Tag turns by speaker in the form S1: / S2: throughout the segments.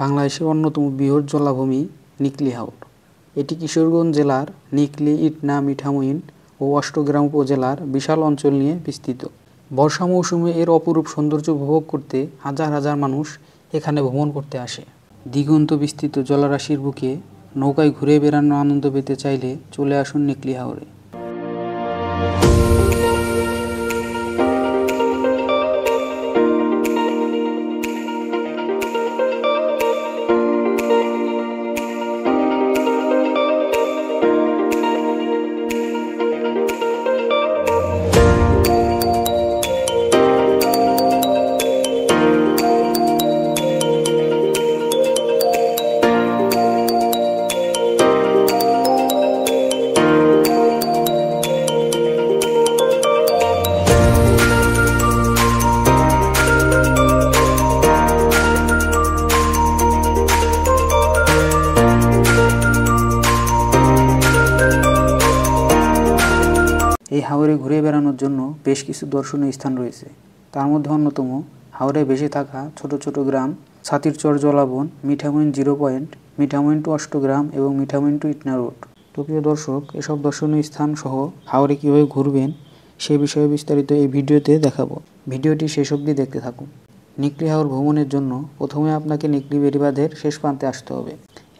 S1: বাংলাদেশের অন্যতম বৃহৎ জলাভূমি নিকলী হাওর। এটি কিশোরগঞ্জ জেলার নিকলী, ইটনা, মিঠামইন ও অষ্টগ্রাম উপজেলার বিশাল অঞ্চল নিয়ে বিস্তৃত। বর্ষা মৌসুমে এর অপরূপ সৌন্দর্য উপভোগ করতে হাজার হাজার মানুষ এখানে ভ্রমণ করতে আসে। দিগন্ত বিস্তৃত জলরাশির বুকে নৌকায় ঘুরে বেড়ানোর আনন্দ পেতে চাইলে চলে আসুন নিকলী হাওরে। এই হাওরে ঘুরে বেড়ানোর জন্য বেশ কিছু দর্শনীয় স্থান রয়েছে। তার মধ্যে অন্যতম হাওরে ভেসে থাকা ছোট ছোট গ্রাম ছাতিরচর জলাবন, মিঠামইন 0 পয়েন্ট, মিঠামইন টু অষ্টগ্রাম এবং মিঠামইন টু ইটনা রোড। তো প্রিয় দর্শক, এসব দর্শনীয় স্থান সহ হাওরে কীভাবে ঘুরবেন সে বিষয়ে বিস্তারিত এই ভিডিওতে দেখাবো। ভিডিওটি শেষ অবধি দেখতে থাকুন। নিকলী হাওর ভ্রমণের জন্য প্রথমে আপনাকে নিকলী বেড়িবাঁধের শেষ প্রান্তে আসতে হবে।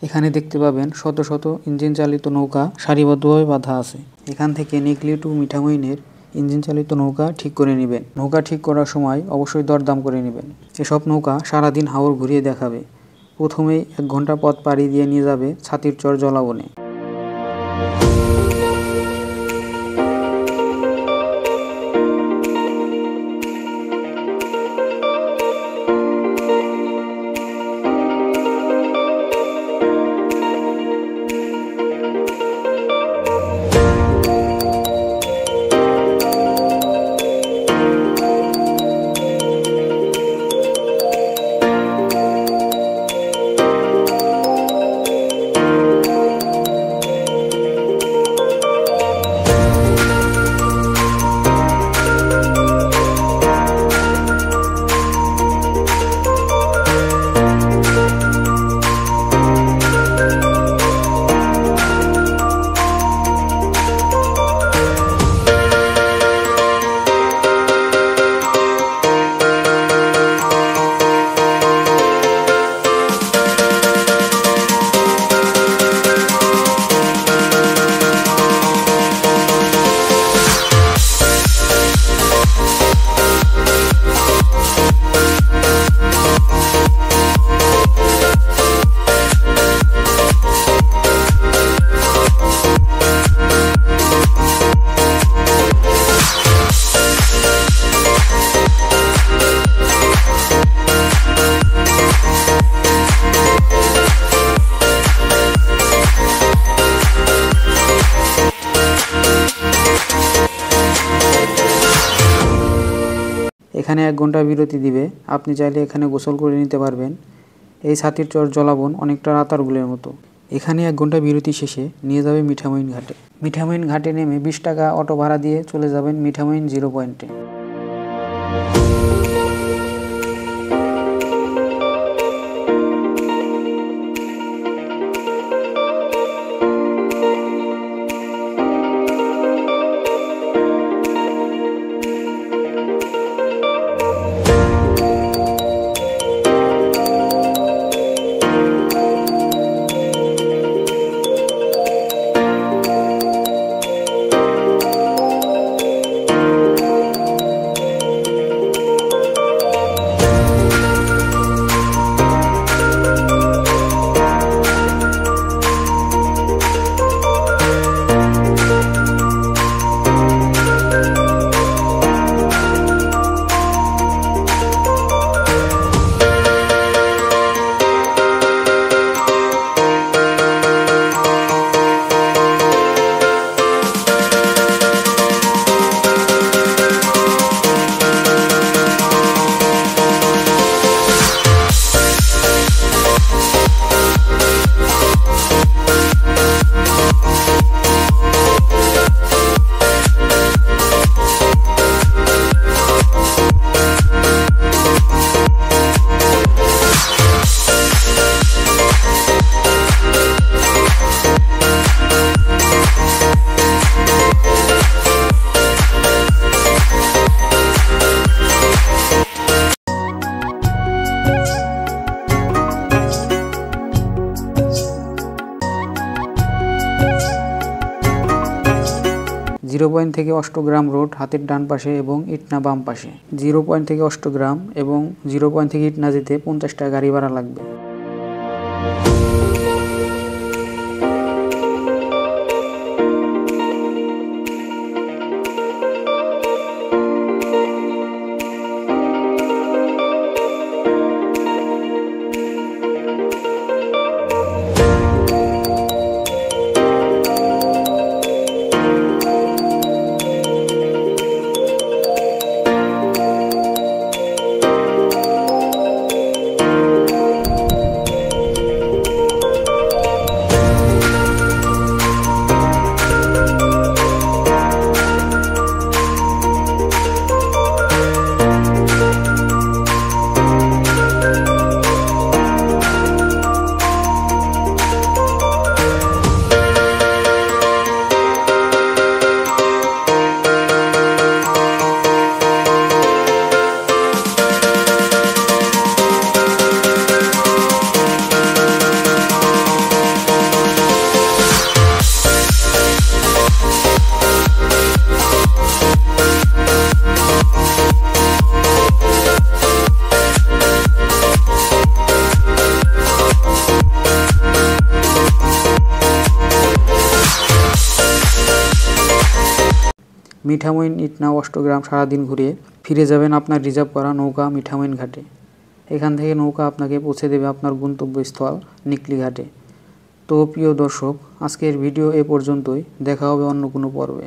S1: এখানে দেখতে পাবেন শত শত ইঞ্জিন চালিত নৌকা সারিবদ্ধভাবে বাঁধা আছে। এখান থেকে নিকলী টু মিঠামইনের ইঞ্জিন চালিত নৌকা ঠিক করে নেবেন। নৌকা ঠিক করার সময় অবশ্যই দরদাম করে নেবেন। এসব নৌকা সারাদিন হাওর ঘুরিয়ে দেখাবে। প্রথমেই 1 ঘন্টা পথ পাড়ি দিয়ে নিয়ে যাবে ছাতিরচর জলাবনে। এখানে 1 ঘন্টা বিরতি দিবে। আপনি চাইলে এখানে গোসল করে নিতে পারবেন। এই ছাতিরচর জলাবন অনেকটা রাতারগুলের মতো। এখানে 1 ঘন্টা বিরতি শেষে নিয়ে যাবে মিঠামইন ঘাটে। মিঠামইন ঘাটে নেমে 20 টাকা অটো ভাড়া দিয়ে চলে যাবেন মিঠামইন 0 পয়েন্টে। পয়েন্ট থেকে অষ্টগ্রাম রোড হাতের ডান পাশে এবং ইটনা বাম পাশে। 0 পয়েন্ট থেকে অষ্টগ্রাম এবং 0 পয়েন্ট থেকে ইটনা যেতে 50 টাকা গাড়ি ভাড়া লাগবে। মিঠামইন ইটনা অষ্টগ্রাম সারাদিন ঘুরে ফিরে যাবেন আপনার রিজার্ভ করা নৌকা মিঠামইন ঘাটে। এখান থেকে নৌকা আপনাকে পৌঁছে দেবে আপনার গন্তব্যস্থল নিকলি ঘাটে। তো প্রিয় দর্শক, আজকের ভিডিও এ পর্যন্তই। দেখা হবে অন্য কোনো পর্বে।